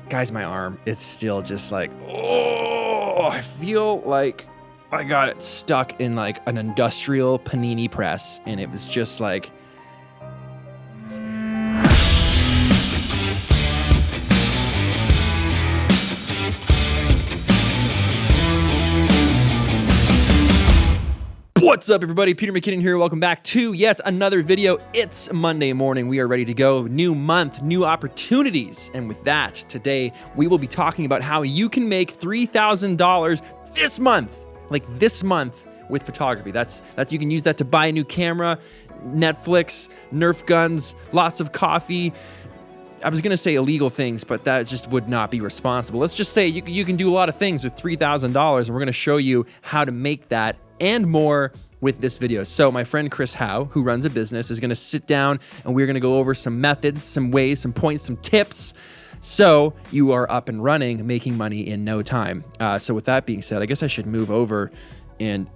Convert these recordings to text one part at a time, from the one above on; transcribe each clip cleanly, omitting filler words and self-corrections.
guys, my arm, it's still just like, oh, I feel like I got it stuck in like an industrial panini press, and it was just like, what's up, everybody? Peter McKinnon here. Welcome back to yet another video. It's Monday morning. We are ready to go. New month, new opportunities. And with that, today we will be talking about how you can make $3,000 this month, like this month, with photography. That's you can use that to buy a new camera, Netflix, Nerf guns, lots of coffee. I was going to say illegal things, but that just would not be responsible. Let's just say you can do a lot of things with $3,000, and we're going to show you how to make that and more with this video. So my friend Chris Howe, who runs a business, is going to sit down and we're going to go over some methods, some ways, some points, some tips, so you are up and running, making money in no time. So with that being said, I guess I should move over and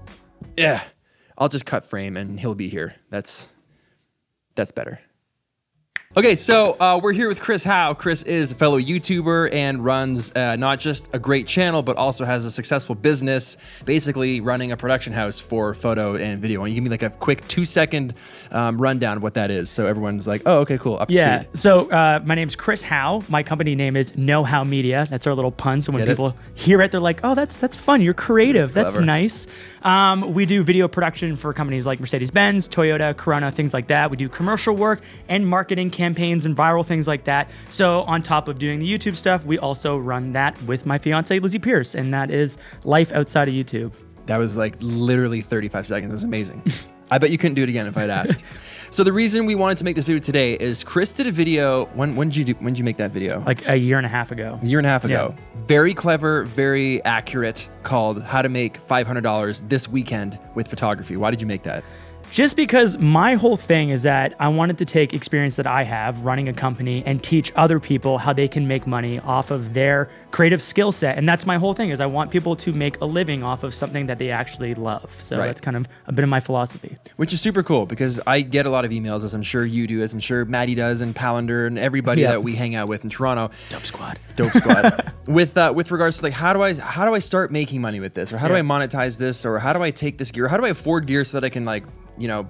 I'll just cut frame and he'll be here. That's better. Okay, so we're here with Chris Howe. Chris is a fellow YouTuber and runs not just a great channel, but also has a successful business, basically running a production house for photo and video. And you give me like a quick 2-second rundown of what that is, so everyone's like, oh, okay, cool, up to speed. So my name's Chris Howe. My company name is Know How Media. That's our little pun. So when people hear it, they're like, oh, that's fun. You're creative. That's nice. We do video production for companies like Mercedes-Benz, Toyota, Corona, things like that. We do commercial work and marketing campaigns and viral things like that. So on top of doing the YouTube stuff, we also run that with my fiance, Lizzie Pierce, and that is life outside of YouTube. That was like literally 35 seconds. It was amazing. I bet you couldn't do it again if I'd asked. So the reason we wanted to make this video today is Chris did a video. When did you make that video? Like a year and a half ago. A year and a half ago. Yeah. Very clever, very accurate, called How to Make $500 This Weekend with Photography. Why did you make that? Just because my whole thing is that I wanted to take experience that I have running a company and teach other people how they can make money off of their creative skill set. And that's my whole thing, is I want people to make a living off of something that they actually love. So that's kind of a bit of my philosophy. Which is super cool, because I get a lot of emails, as I'm sure you do, as I'm sure Maddie does, and Palander, and everybody that we hang out with in Toronto. Dope squad. With regards to like, how do I start making money with this? Or how do I monetize this? Or how do I take this gear? How do I afford gear so that I can like, you know,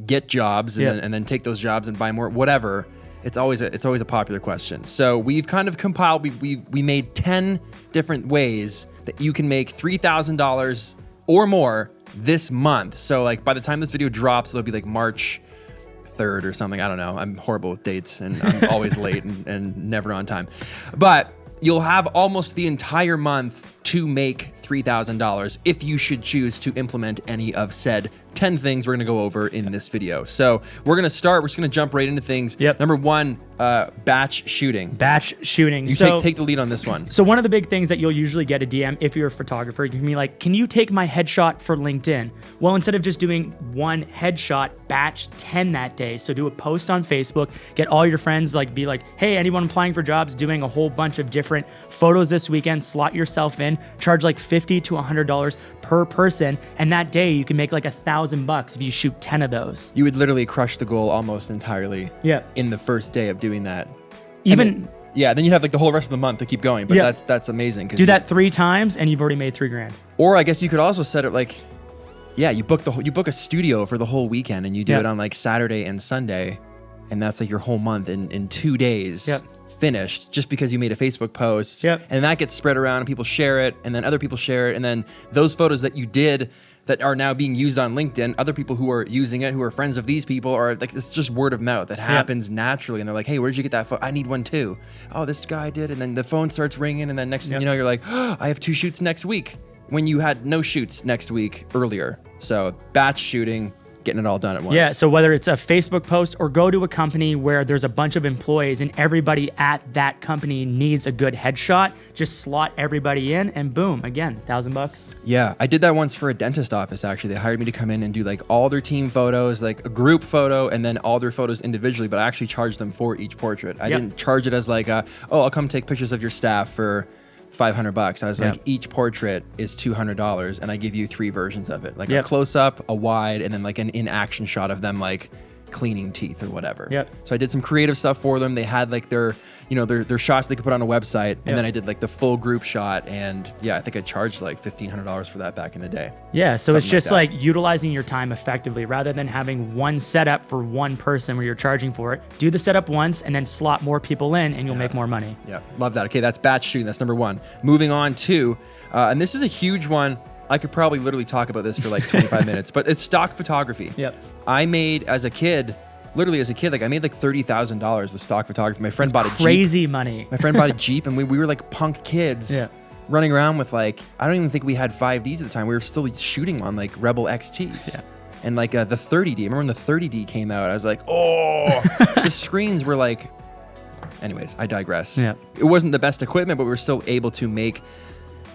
get jobs and then take those jobs and buy more, whatever. It's always a popular question. So we've kind of compiled, we made 10 different ways that you can make $3,000 or more this month. So like by the time this video drops, it'll be like March 3rd or something. I don't know. I'm horrible with dates and I'm always late and never on time. But you'll have almost the entire month to make $3,000 if you should choose to implement any of said 10 things we're going to go over in this video. So we're going to start. We're just going to jump right into things. Number one, batch shooting. Batch shooting. You take the lead on this one. So one of the big things that you'll usually get a DM if you're a photographer, you can be like, can you take my headshot for LinkedIn? Well, instead of just doing one headshot, batch 10 that day. So do a post on Facebook, get all your friends, like be like, hey, anyone applying for jobs, doing a whole bunch of different photos this weekend, slot yourself in, charge like $50 to $100 per person. And that day you can make like $1,000 if you shoot 10 of those. You would literally crush the goal almost entirely in the first day of doing that. Then you'd have like the whole rest of the month to keep going, but that's amazing. Do that 3 times and you've already made $3,000. Or I guess you could also set it like, you book a studio for the whole weekend and you do it on like Saturday and Sunday, and that's like your whole month in 2 days. Finished, just because you made a Facebook post, and that gets spread around and people share it, and then other people share it, and then those photos that you did that are now being used on LinkedIn, other people who are using it, who are friends of these people, are like, it's just word of mouth that happens naturally, and they're like, hey, where'd you get that photo? I need one too. Oh, this guy did, and then the phone starts ringing, and then next thing you know, you're like, oh, I have 2 shoots next week, when you had no shoots next week earlier. So batch shooting, getting it all done at once. Yeah, so whether it's a Facebook post or go to a company where there's a bunch of employees and everybody at that company needs a good headshot, just slot everybody in and boom, again, $1,000. Yeah, I did that once for a dentist office, actually. They hired me to come in and do like all their team photos, like a group photo, and then all their photos individually, but I actually charged them for each portrait. I didn't charge it as like, I'll come take pictures of your staff for $500. I was like, each portrait is $200, and I give you 3 versions of it, like a close-up, a wide, and then like an in-action shot of them like cleaning teeth or whatever. So I did some creative stuff for them. They had like their their shots they could put on a website, and then I did like the full group shot, and I think I charged like $1,500 for that back in the day. Yeah, so Something it's just like like utilizing your time effectively rather than having one setup for one person where you're charging for it. Do the setup once and then slot more people in, and you'll make more money. Yeah, love that. Okay, that's batch shooting. That's number one. Moving on to, and this is a huge one. I could probably literally talk about this for like 25 minutes, but it's stock photography. Yep. I made literally as a kid, like I made like $30,000 with stock photography. My friend bought a Jeep. Crazy money. My friend bought a Jeep, and we were like punk kids running around with like, I don't even think we had 5Ds at the time. We were still shooting on like Rebel XTs. Yeah. And like the 30D, I remember when the 30D came out, I was like, oh, the screens were like, anyways, I digress. Yeah. It wasn't the best equipment, but we were still able to make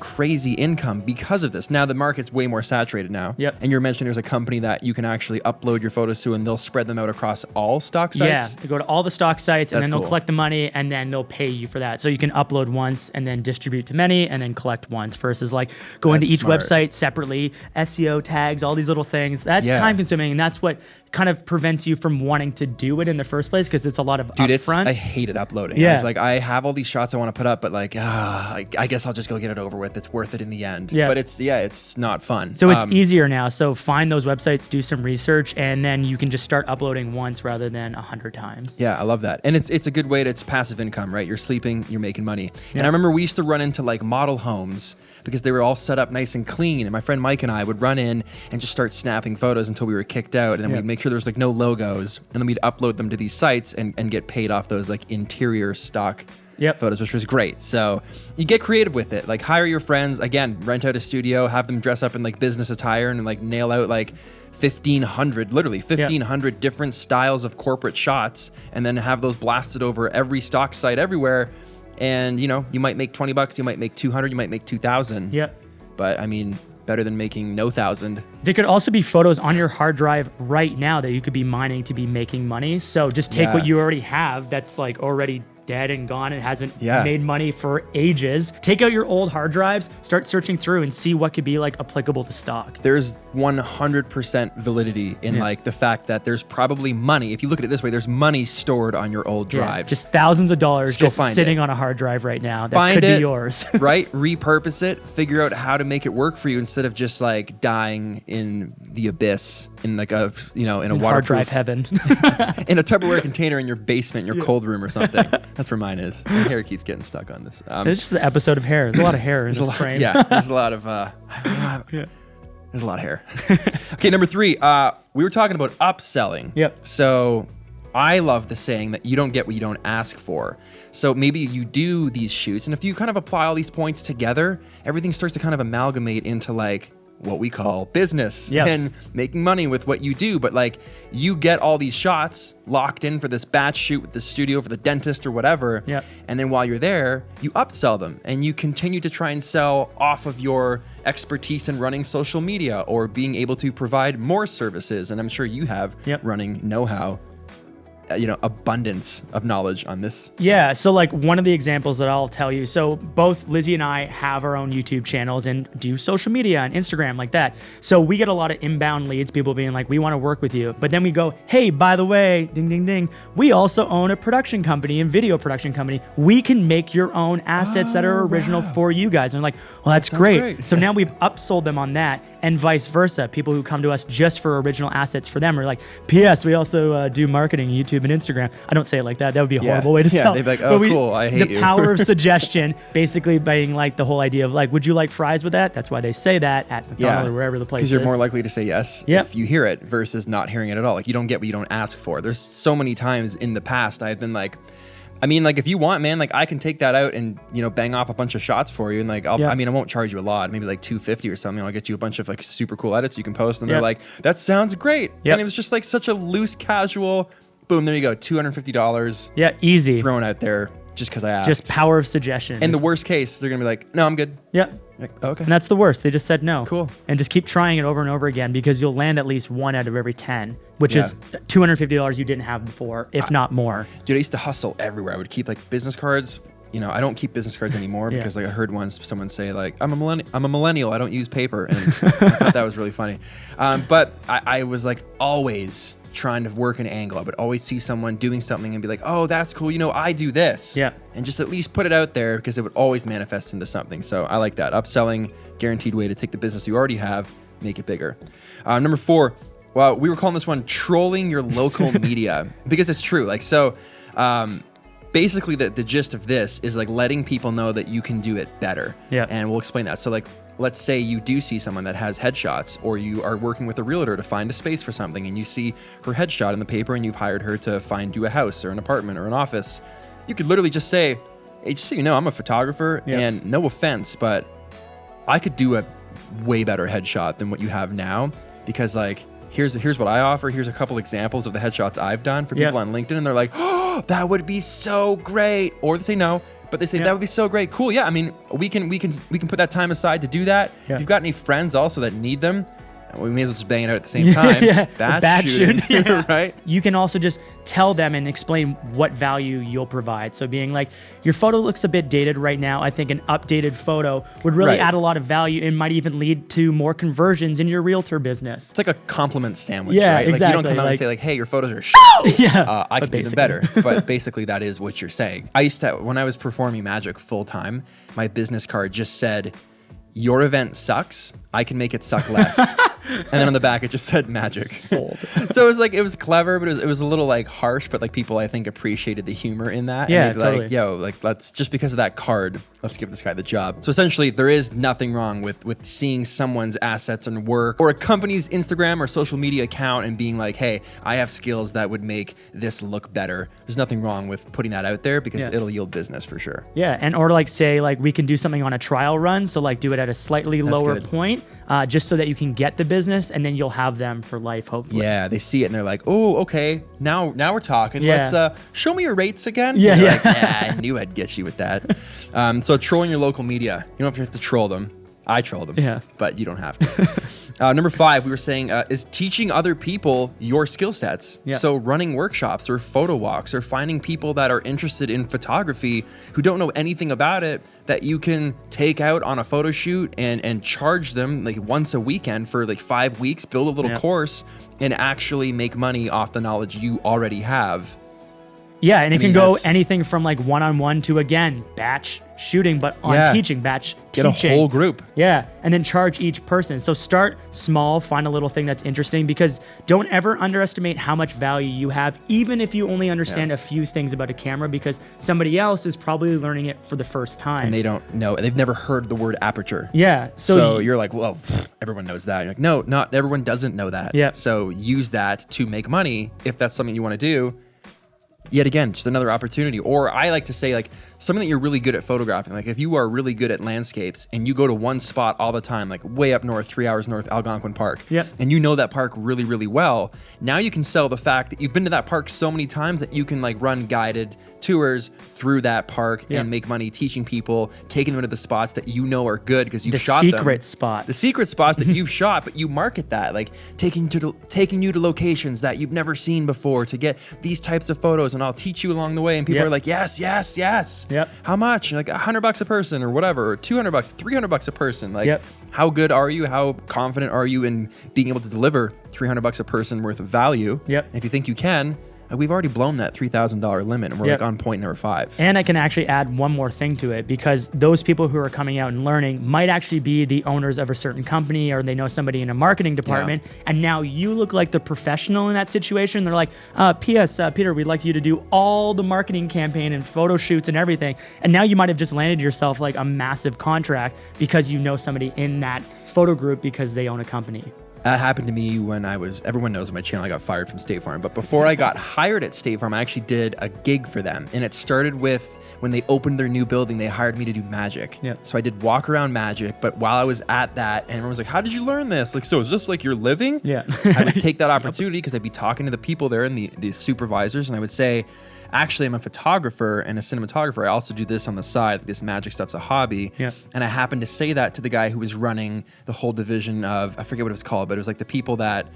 crazy income because of this. Now the market's way more saturated now. Yep. And you're mentioning there's a company that you can actually upload your photos to, and they'll spread them out across all stock sites. Yeah, they go to all the stock sites, and then they'll collect the money, and then they'll pay you for that. So you can upload once and then distribute to many, and then collect once, versus like going to each website separately, SEO tags, all these little things. That's time consuming, and that's what kind of prevents you from wanting to do it in the first place, because it's a lot of upfront. I hated uploading. Yeah. I was like, I have all these shots I want to put up, but like, I guess I'll just go get it over with. It's worth it in the end. Yeah. But it's not fun. So it's easier now. So find those websites, do some research, and then you can just start uploading once rather than 100 times. Yeah, I love that. And it's a good way it's passive income, right? You're sleeping, you're making money. Yeah. And I remember we used to run into like model homes because they were all set up nice and clean. And my friend Mike and I would run in and just start snapping photos until we were kicked out. And then we'd make sure there was like no logos. And then we'd upload them to these sites and get paid off those like interior stock photos, which was great. So you get creative with it. Like hire your friends, again, rent out a studio, have them dress up in like business attire and like nail out like 1,500 different styles of corporate shots, and then have those blasted over every stock site everywhere. And you might make $20, you might make 200, you might make 2,000. Yeah. But I mean, better than making no thousand. There could also be photos on your hard drive right now that you could be mining to be making money. So just take what you already have that's like already dead and gone and hasn't made money for ages. Take out your old hard drives, start searching through and see what could be like applicable to stock. There's 100% validity in like the fact that there's probably money. If you look at it this way, there's money stored on your old drives. Just thousands of dollars just sitting on a hard drive right now that could be yours. Right? Repurpose it, figure out how to make it work for you instead of just like dying in the abyss in like a, in a waterproof hard drive heaven. In a Tupperware container in your basement, in your cold room or something. That's where mine is. My hair keeps getting stuck on this. It's just the episode of hair. There's a lot of hair in this frame. Yeah, there's a lot of there's a lot of hair. Okay, number 3. We were talking about upselling. Yep. So I love the saying that you don't get what you don't ask for. So maybe you do these shoots, and if you kind of apply all these points together, everything starts to kind of amalgamate into like what we call business and making money with what you do. But like you get all these shots locked in for this batch shoot with the studio for the dentist or whatever. And then while you're there, you upsell them and you continue to try and sell off of your expertise in running social media or being able to provide more services. And I'm sure you have running know-how. Abundance of knowledge on this. Yeah. So like one of the examples that I'll tell you, so both Lizzie and I have our own YouTube channels and do social media and Instagram like that. So we get a lot of inbound leads, people being like, we want to work with you. But then we go, hey, by the way, ding, ding, ding, we also own a production company and video production company. We can make your own assets that are original for you guys. And I'm like, well, that's great. So now we've upsold them on that, and vice versa. People who come to us just for original assets for them are like, P.S. we also do marketing, YouTube and Instagram. I don't say it like that. That would be a horrible way to sell. They'd be like, oh, cool, I hate you. The power of suggestion, basically being like the whole idea of like, would you like fries with that? That's why they say that at McDonald's or wherever the place is. Because you're more likely to say yes if you hear it versus not hearing it at all. Like you don't get what you don't ask for. There's so many times in the past I've been like, I mean, like if you want, man, like I can take that out and bang off a bunch of shots for you, and like I won't charge you a lot, maybe like $250 or something. I'll get you a bunch of like super cool edits you can post, and they're like, that sounds great. And it was just like such a loose, casual, boom, there you go, $250. Yeah, easy. Thrown out there just because I asked. Just power of suggestion. In the worst case, they're gonna be like, no, I'm good. Yep. Like, oh, okay. And that's the worst. They just said no. Cool. And just keep trying it over and over again, because you'll land at least 1 out of every 10, which is $250 you didn't have before, if not more. Dude, I used to hustle everywhere. I would keep like business cards. I don't keep business cards anymore because like I heard once someone say like, I'm a millennial. I don't use paper. And I thought that was really funny. But I was like always trying to work an angle. I would always see someone doing something and be like, oh, that's cool. You know, I do this. Yeah. And just at least put it out there because it would always manifest into something. So I like that. Upselling, guaranteed way to take the business you already have, make it bigger. Number 4, well, we were calling this one trolling your local media because it's true. Like, so basically the gist of this is like letting people know that you can do it better. Yeah. And we'll explain that. So like, let's say you do see someone that has headshots, or you are working with a realtor to find a space for something and you see her headshot in the paper and you've hired her to find you a house or an apartment or an office. You could literally just say, hey, just so you know, I'm a photographer and no offense, but I could do a way better headshot than what you have now because like, here's what I offer. Here's a couple examples of the headshots I've done for people on LinkedIn. And they're like, oh, that would be so great. Or they say no, but they say that would be so great. Cool. Yeah. I mean, we can put that time aside to do that. Yeah. If you've got any friends also that need them, we may as well just bang it out at the same time. Bad shooting. Right? You can also just tell them and explain what value you'll provide. So being like, your photo looks a bit dated right now. I think an updated photo would really add a lot of value and might even lead to more conversions in your realtor business. It's like a compliment sandwich, right? Like, exactly. You don't come out and say like, hey, your photos are shit. I could do even better. But basically that is what you're saying. I used to, when I was performing magic full time, my business card just said, your event sucks. I can make it suck less. And then on the back, it just said magic. Sold. So it was like, it was clever, but it was a little like harsh, but like people, I think, appreciated the humor in that. Yeah, and they'd be totally. like, yo, like let's, just because of that card, let's give this guy the job. So essentially there is nothing wrong with seeing someone's assets and work or a company's Instagram or social media account and being like, hey, I have skills that would make this look better. There's nothing wrong with putting that out there because it'll yield business for sure. Yeah. And or like say like we can do something on a trial run. So like do it at a slightly lower point. Just so that you can get the business and then you'll have them for life, hopefully. Yeah, they see it and they're like, oh, okay, now we're talking. Yeah. Let's show me your rates again. Yeah, yeah. Like, I knew I'd get you with that. So trolling your local media. You don't have to troll them. I troll them, but you don't have to. Number 5, we were saying, is teaching other people your skill sets. Yeah. So running workshops or photo walks or finding people that are interested in photography who don't know anything about it that you can take out on a photo shoot and charge them like once a weekend for like 5 weeks, build a little course and actually make money off the knowledge you already have. Yeah, and it can go anything from like one-on-one to, again, batch shooting, but on teaching, batch Get teaching. a whole group. Yeah, and then charge each person. So start small, find a little thing that's interesting because don't ever underestimate how much value you have, even if you only understand a few things about a camera because somebody else is probably learning it for the first time. And they don't know, they've never heard the word aperture. Yeah. So you're like, well, everyone knows that. You're like, no, not everyone doesn't know that. Yeah. So use that to make money if that's something you want to do. Yet again, just another opportunity. Or I like to say like something that you're really good at photographing. Like if you are really good at landscapes and you go to one spot all the time, like way up north, 3 hours north, Algonquin Park, and you know that park really, really well, now you can sell the fact that you've been to that park so many times that you can like run guided tours through that park and make money teaching people, taking them to the spots that you know are good because you've shot them. The secret spots. The secret spots that you've shot, but you market that, like taking you to locations that you've never seen before to get these types of photos, and I'll teach you along the way. And people are like, yes, yes, yes. Yep. How much? Like $100 a person or whatever, or $200, $300 a person. Like how good are you? How confident are you in being able to deliver $300 a person worth of value? Yep. And if you think you can, we've already blown that $3,000 limit and we're like on point number 5. And I can actually add one more thing to it because those people who are coming out and learning might actually be the owners of a certain company or they know somebody in a marketing department. And now you look like the professional in that situation. They're like, P.S. Peter, we'd like you to do all the marketing campaign and photo shoots and everything. And now you might have just landed yourself like a massive contract because you know somebody in that photo group because they own a company. That happened to me when everyone knows my channel, I got fired from State Farm. But before I got hired at State Farm, I actually did a gig for them. And it started with when they opened their new building, they hired me to do magic. So I did walk around magic. But while I was at that, and everyone was like, how did you learn this? Like, so is this like your living? I would take that opportunity because I'd be talking to the people there and the supervisors. And I would say, actually, I'm a photographer and a cinematographer. I also do this on the side. This magic stuff's a hobby. And I happened to say that to the guy who was running the whole division of, I forget what it was called, but it was like the people that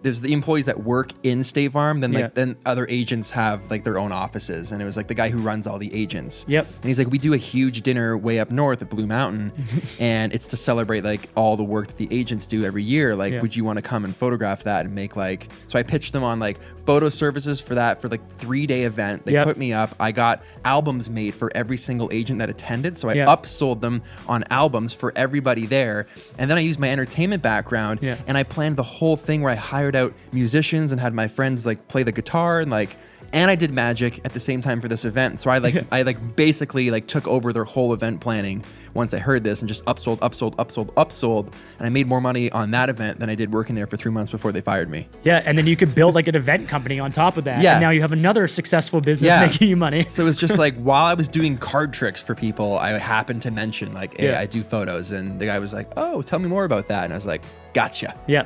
there's the employees that work in State Farm, then then other agents have like their own offices, and it was like the guy who runs all the agents. Yep. And he's like, we do a huge dinner way up north at Blue Mountain, and it's to celebrate like all the work that the agents do every year. Like, would you want to come and photograph that and make like? So I pitched them on like photo services for that for like 3-day event. They put me up. I got albums made for every single agent that attended, so I upsold them on albums for everybody there, and then I used my entertainment background and I planned the whole thing where I hired out musicians and had my friends like play the guitar and I did magic at the same time for this event. So I basically like took over their whole event planning once I heard this and just upsold. And I made more money on that event than I did working there for 3 months before they fired me. Yeah. And then you could build like an event company on top of that. Yeah. And now you have another successful business making you money. So it was just like, while I was doing card tricks for people, I happened to mention like, hey, I do photos. And the guy was like, oh, tell me more about that. And I was like, gotcha. Yeah.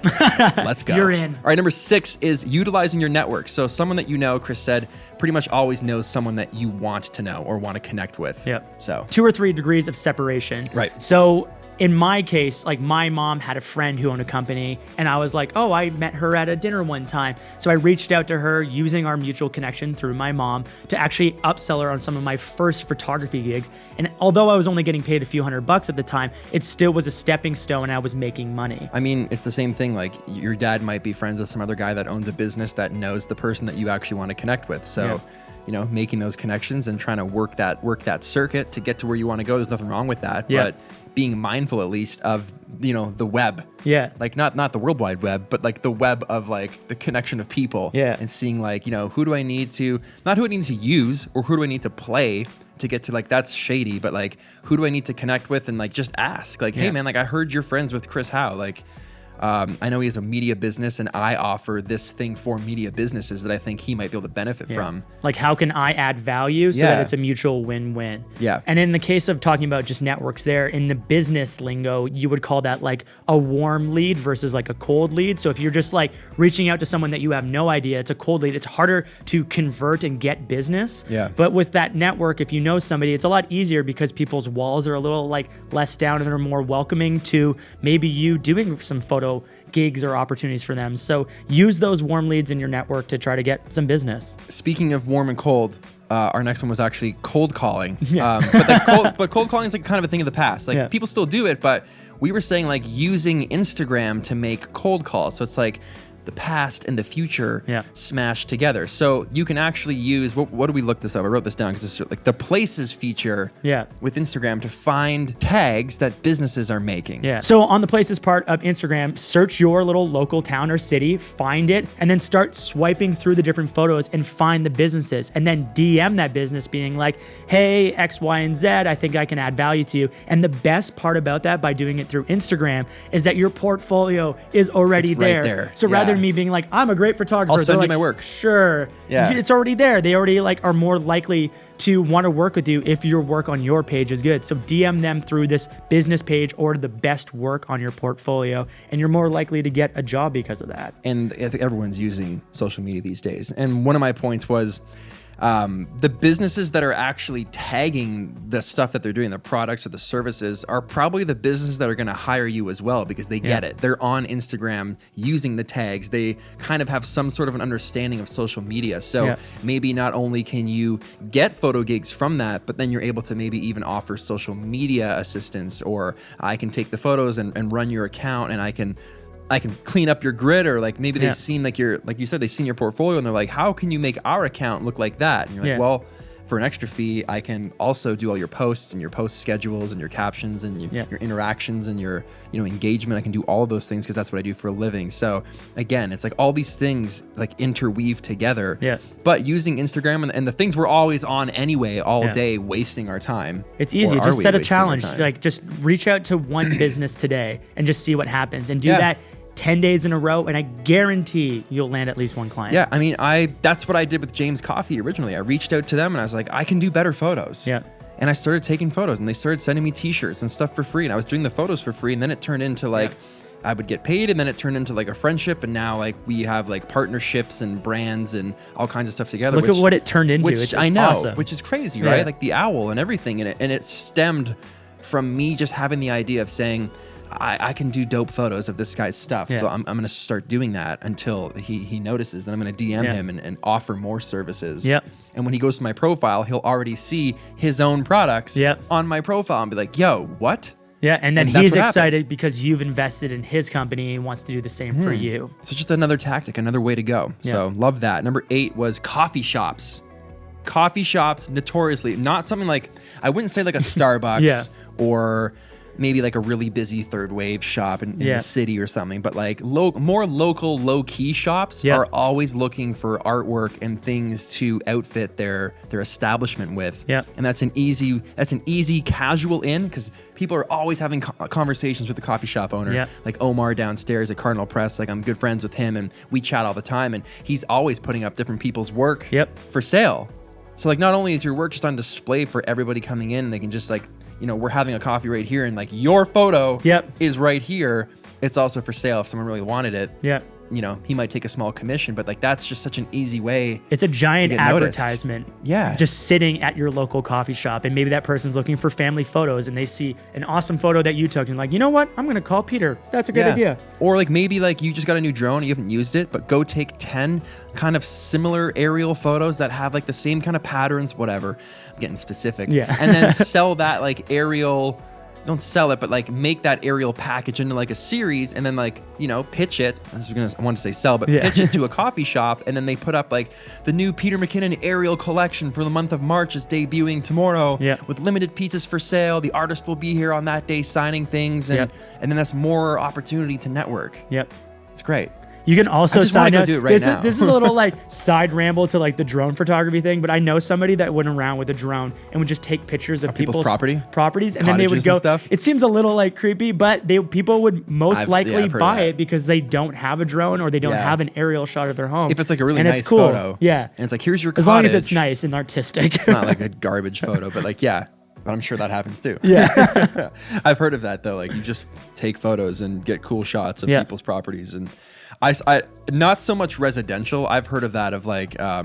Let's go. You're in. All right, number 6 is utilizing your network. So someone that you know, Chris said, pretty much always knows someone that you want to know or want to connect with. Yep. So 2 or 3 degrees of separation. Right. So in my case, like my mom had a friend who owned a company, and I was like, oh, I met her at a dinner one time. So I reached out to her using our mutual connection through my mom to actually upsell her on some of my first photography gigs. And although I was only getting paid a few $100 at the time, it still was a stepping stone and I was making money. I mean, it's the same thing. Like your dad might be friends with some other guy that owns a business that knows the person that you actually want to connect with. So you know, making those connections and trying to work that circuit to get to where you want to go. There's nothing wrong with that, but being mindful at least of, you know, the web. Yeah. Like not the World Wide Web, but like the web of like the connection of people. Yeah. And seeing like, you know, who do I need to, not who I need to use or who do I need to play to get to like, that's shady, but like, who do I need to connect with and like just ask like, hey man, like I heard you're friends with Chris Howe. Like, I know he has a media business and I offer this thing for media businesses that I think he might be able to benefit from. Like, how can I add value so that it's a mutual win-win? Yeah. And in the case of talking about just networks there, in the business lingo, you would call that like a warm lead versus like a cold lead. So if you're just like reaching out to someone that you have no idea, it's a cold lead. It's harder to convert and get business. Yeah. But with that network, if you know somebody, it's a lot easier because people's walls are a little like less down and they're more welcoming to maybe you doing some photo gigs or opportunities for them. So use those warm leads in your network to try to get some business. Speaking of warm and cold, our next one was actually cold calling. But cold calling is like kind of a thing of the past. Like people still do it, but we were saying like using Instagram to make cold calls. So it's like the past and the future smashed together. So you can actually use, what do we look this up? I wrote this down because it's like the places feature with Instagram to find tags that businesses are making. Yeah. So on the places part of Instagram, search your little local town or city, find it, and then start swiping through the different photos and find the businesses. And then DM that business being like, hey, X, Y, and Z, I think I can add value to you. And the best part about that by doing it through Instagram is that your portfolio is already there. Right there. So rather than me being like, I'm a great photographer, I'll send you my work. Sure. Yeah. It's already there. They already like are more likely to want to work with you if your work on your page is good. So DM them through this business page or the best work on your portfolio, and you're more likely to get a job because of that. And I think everyone's using social media these days. And one of my points was, the businesses that are actually tagging the stuff that they're doing, the products or the services, are probably the businesses that are going to hire you as well because they get it. They're on Instagram using the tags. They kind of have some sort of an understanding of social media. So maybe not only can you get photo gigs from that, but then you're able to maybe even offer social media assistance, or I can take the photos and run your account, and I can clean up your grid, or like maybe they've seen like you said, they've seen your portfolio and they're like, how can you make our account look like that? And you're like, well, for an extra fee, I can also do all your posts and your post schedules and your captions and your interactions and your engagement. I can do all of those things because that's what I do for a living. So again, it's like all these things like interweave together. Yeah. But using Instagram and the things we're always on anyway, all day, wasting our time. It's easy. Just set a challenge. Like just reach out to one business today and just see what happens, and do that 10 days in a row, and I guarantee you'll land at least one client. Yeah, I mean, that's what I did with James Coffee originally. I reached out to them and I was like, I can do better photos. Yeah. And I started taking photos, and they started sending me t-shirts and stuff for free, and I was doing the photos for free, and then it turned into like, I would get paid, and then it turned into like a friendship, and now like we have like partnerships and brands and all kinds of stuff together. Look at what it turned into. Which I know, awesome. Which is crazy, right? Like the owl and everything, and it stemmed from me just having the idea of saying, I can do dope photos of this guy's stuff. Yeah. So I'm going to start doing that until he notices. Then I'm going to DM him and offer more services. Yep. And when he goes to my profile, he'll already see his own products on my profile and be like, yo, what? Yeah, and then he's excited because you've invested in his company and wants to do the same for you. So just another tactic, another way to go. Yeah. So love that. Number 8 was coffee shops. Coffee shops, notoriously, not something like, I wouldn't say like a Starbucks or maybe like a really busy third wave shop in the city or something, but like more local, low key shops are always looking for artwork and things to outfit their establishment with. Yep. And that's an easy casual in, because people are always having conversations with the coffee shop owner. Yep. Like Omar downstairs at Cardinal Press, like I'm good friends with him and we chat all the time, and he's always putting up different people's work for sale. So like not only is your work just on display for everybody coming in, and they can just like, you know, we're having a coffee right here and like your photo is right here. It's also for sale if someone really wanted it. Yeah. You know, he might take a small commission, but like that's just such an easy way. It's a giant advertisement. Yeah. Just sitting at your local coffee shop, and maybe that person's looking for family photos and they see an awesome photo that you took and like, you know what? I'm going to call Peter. That's a good idea. Or like maybe like you just got a new drone, you haven't used it, but go take 10 kind of similar aerial photos that have like the same kind of patterns, whatever. I'm getting specific. Yeah. And then sell that like aerial, don't sell it, but like make that aerial package into like a series, and then like, you know, pitch it. I want to say sell, but pitch it to a coffee shop, and then they put up like the new Peter McKinnon aerial collection for the month of March is debuting tomorrow with limited pieces for sale. The artist will be here on that day signing things, and then that's more opportunity to network. Yep. It's great. You can also sign up. Do it right now. This is a little like side ramble to like the drone photography thing, but I know somebody that went around with a drone and would just take pictures of people's properties, and then they would go. Stuff. It seems a little like creepy, but people would most likely buy it because they don't have a drone or they don't have an aerial shot of their home. If it's like a really and nice it's cool. photo, and it's like here's your as cottage. long as it's nice and artistic. It's not like a garbage photo, but like but I'm sure that happens too. Yeah. I've heard of that though. Like you just take photos and get cool shots of people's properties. And I not so much residential. I've heard of that of like, I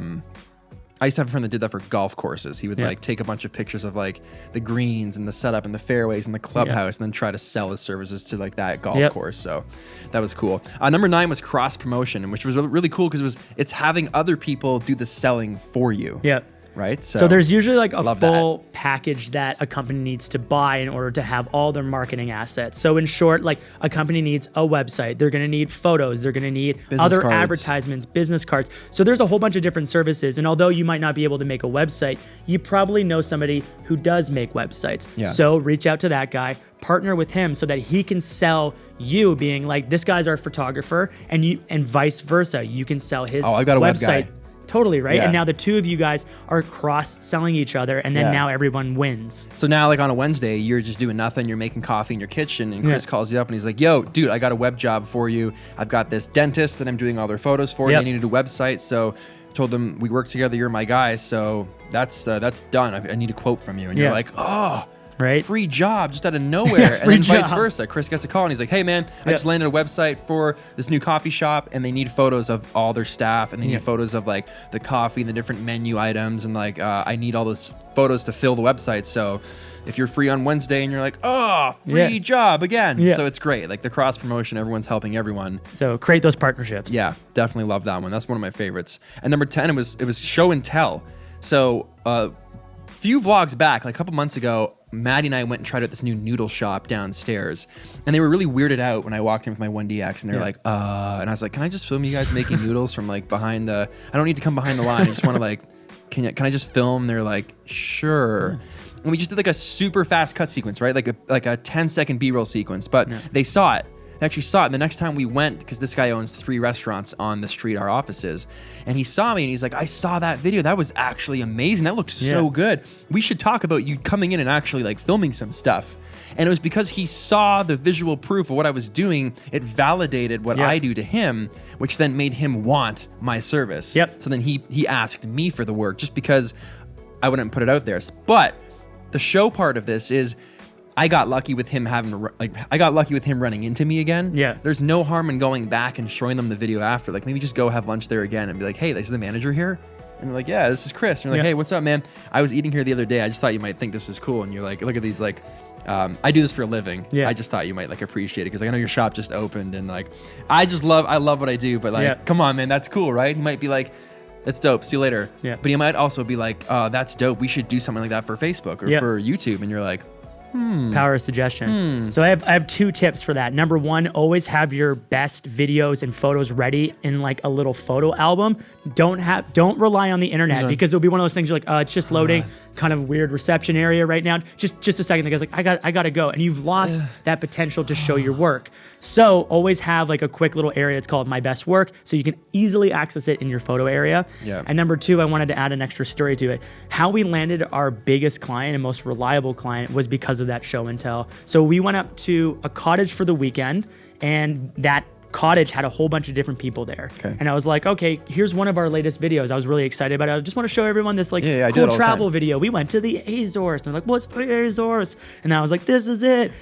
used to have a friend that did that for golf courses. He would like take a bunch of pictures of like the greens and the setup and the fairways and the clubhouse and then try to sell his services to like that golf course. So that was cool. Number 9 was Crosspromotion, which was really cool because it's having other people do the selling for you. Yep. Right. So there's usually like a full package that a company needs to buy in order to have all their marketing assets. So in short, like a company needs a website. They're going to need photos. They're going to need other advertisements, business cards. So there's a whole bunch of different services. And although you might not be able to make a website, you probably know somebody who does make websites. Yeah. So reach out to that guy, partner with him so that he can sell you, being like, this guy's our photographer, and vice versa. You can sell his I got a website. Web guy. Totally, right? Yeah. And now the two of you guys are cross-selling each other, and then now everyone wins. So now, like on a Wednesday, you're just doing nothing. You're making coffee in your kitchen, and Chris calls you up, and he's like, yo, dude, I got a web job for you. I've got this dentist that I'm doing all their photos for. They needed a website, so I told them we work together. You're my guy, so that's done. I need a quote from you. And you're like, oh, right? Free job just out of nowhere. And then vice versa. Chris gets a call and he's like, hey man, I just landed a website for this new coffee shop and they need photos of all their staff and they need photos of like the coffee and the different menu items and like I need all those photos to fill the website. So if you're free on Wednesday and you're like, oh, free job again. So it's great. Like the cross promotion, everyone's helping everyone. So create those partnerships. Yeah, definitely love that one. That's one of my favorites. And number 10, it was show and tell. So few vlogs back, like a couple months ago, Maddie and I went and tried out this new noodle shop downstairs, and they were really weirded out when I walked in with my 1DX, and they're like, and I was like, can I just film you guys making noodles from like behind the, I don't need to come behind the line. I just want to like, can I just film? And they're like, sure. And we just did like a super fast cut sequence, right? Like a 10-second B-roll sequence, but they saw it. They actually saw it. And the next time we went, because this guy owns 3 restaurants on the street, our offices, and he saw me and he's like, I saw that video. That was actually amazing. That looked so good. We should talk about you coming in and actually like filming some stuff. And it was because he saw the visual proof of what I was doing. It validated what I do to him, which then made him want my service. So then he asked me for the work just because I wouldn't put it out there. But the show part of this is, I got lucky with him running into me again. There's no harm in going back and showing them the video after. Like maybe just go have lunch there again and be like, hey, this is the manager here. And they're like, yeah, this is Chris. And you're like, hey, what's up, man? I was eating here the other day. I just thought you might think this is cool. And you're like, look at these, like, I do this for a living. I just thought you might like appreciate it because like, I know your shop just opened and like, I love what I do, but like, come on, man, that's cool, right? He might be like, that's dope. See you later. But he might also be like, oh, that's dope. We should do something like that for Facebook or for YouTube. And you're like, Power of suggestion. So I have 2 tips for that. Number 1, always have your best videos and photos ready in like a little photo album. Don't rely on the internet because it'll be one of those things you're like, it's just loading. Kind of weird reception area right now. Just a second. The guy's like, I gotta go, and you've lost that potential to show your work. So always have like a quick little area. It's called My Best Work, so you can easily access it in your photo area. And number 2, I wanted to add an extra story to it. How we landed our biggest client and most reliable client was because of that show and tell. So we went up to a cottage for the weekend, and that cottage had a whole bunch of different people there. And I was like, okay, here's one of our latest videos. I was really excited about it. I just want to show everyone this like cool travel video. We went to the Azores. And they're like, what's the Azores? And I was like, this is it.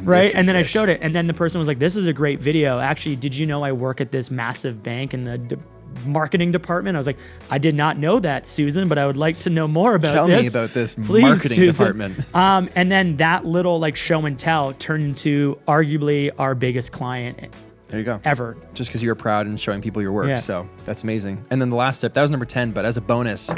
Right? And then I showed it. And then the person was like, this is a great video. Actually, did you know I work at this massive bank in the marketing department? I was like, I did not know that, Susan, but I would like to know more about Tell me about this marketing department. And then that little like show and tell turned into arguably our biggest client. There you go. Ever. Just because you're proud and showing people your work. So that's amazing. And then the last tip, that was number 10, but as a bonus,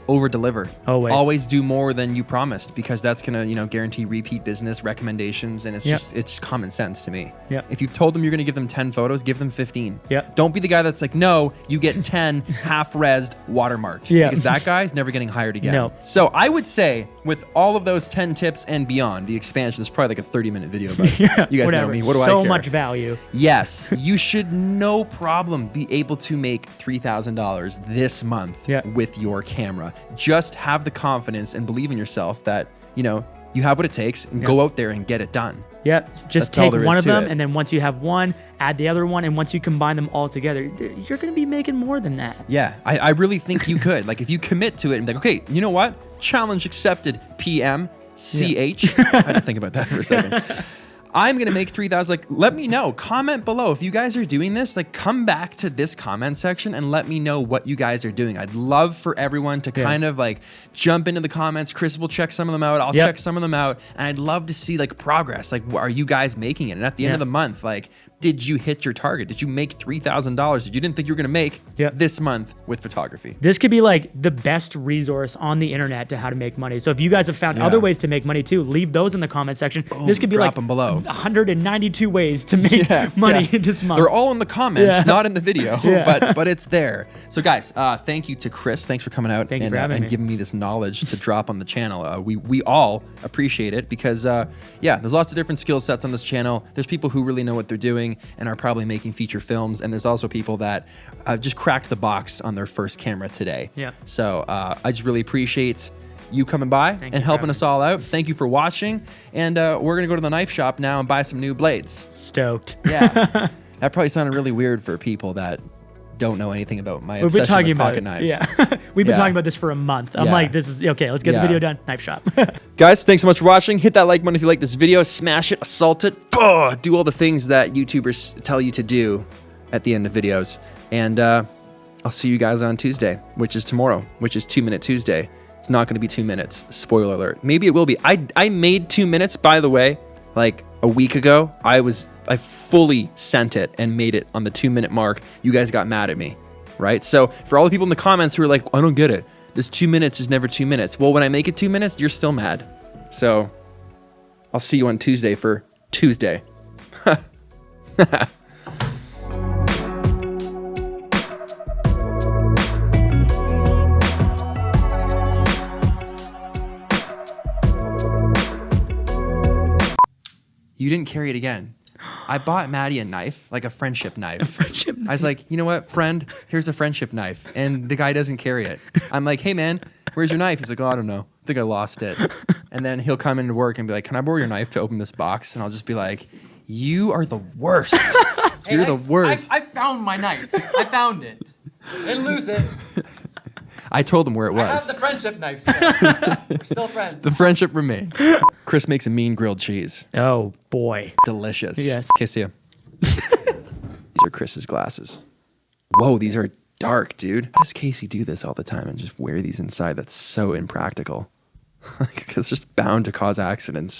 over deliver. Always do more than you promised, because that's going to, guarantee repeat business, recommendations, and it's common sense to me. If you've told them you're going to give them 10 photos, give them 15. Don't be the guy that's like, no, you get 10 half-resed watermarked. Because that guy's never getting hired again. So I would say with all of those 10 tips and beyond, the expansion is probably like a 30-minute video, but you guys know me. What do I care? So much value. Yes, you should no problem be able to make $3,000 this month with your camera. Just have the confidence and believe in yourself that, you have what it takes, and go out there and get it done. Just take one of them, and then once you have one, add the other one, and once you combine them all together, you're going to be making more than that. I really think you could. Like, if you commit to it and be like, okay, you know what? Challenge accepted, PM, CH. I had to think about that for a second. I'm going to make 3,000. Like, let me know. Comment below. If you guys are doing this, like, come back to this comment section and let me know what you guys are doing. I'd love for everyone to kind of like jump into the comments. Chris will check some of them out. I'll check some of them out. And I'd love to see like progress. Like, are you guys making it? And at the end of the month, like, did you hit your target? Did you make $3,000 that you didn't think you were going to make this month with photography? This could be like the best resource on the internet to how to make money. So if you guys have found other ways to make money too, leave those in the comment section. This could be drop like them below. 192 ways to make money this month. They're all in the comments, not in the video, but it's there. So guys, thank you to Chris. Thanks for coming out and giving me this knowledge to drop on the channel. We all appreciate it because there's lots of different skill sets on this channel. There's people who really know what they're doing and are probably making feature films, and there's also people that just cracked the box on their first camera today. So I just really appreciate you coming by and helping us all out. Thank you for watching, and we're gonna go to the knife shop now and buy some new blades. Stoked. That probably sounded really weird for people that don't know anything about my obsession with pocket knives. We've been talking about this for a month. I'm like, this is okay. Let's get the video done. Knife shop. Guys, thanks so much for watching. Hit that like button if you like this video. Smash it, assault it, do all the things that YouTubers tell you to do at the end of videos. And I'll see you guys on Tuesday, which is tomorrow, which is 2 Minute Tuesday. It's not going to be 2 minutes. Spoiler alert. Maybe it will be. I made 2 minutes, by the way, like a week ago. I fully sent it and made it on the 2 minute mark. You guys got mad at me, right? So for all the people in the comments who are like, I don't get it. This 2 minutes is never 2 minutes. Well, when I make it 2 minutes, you're still mad. So I'll see you on Tuesday for Tuesday. You didn't carry it again. I bought Maddie a knife, like a friendship knife. I was like, you know what, friend, here's a friendship knife. And the guy doesn't carry it. I'm like, hey, man, where's your knife? He's like, oh, I don't know. I think I lost it. And then he'll come into work and be like, can I borrow your knife to open this box? And I'll just be like, you are the worst. You're the worst. I found my knife. I found it. I didn't lose it. I told him where it was. I have the friendship knife still. We're still friends. The friendship remains. Chris makes a mean grilled cheese. Oh, boy. Delicious. Yes. Kiss you. These are Chris's glasses. Whoa, these are dark, dude. How does Casey do this all the time and just wear these inside? That's so impractical. It's just bound to cause accidents.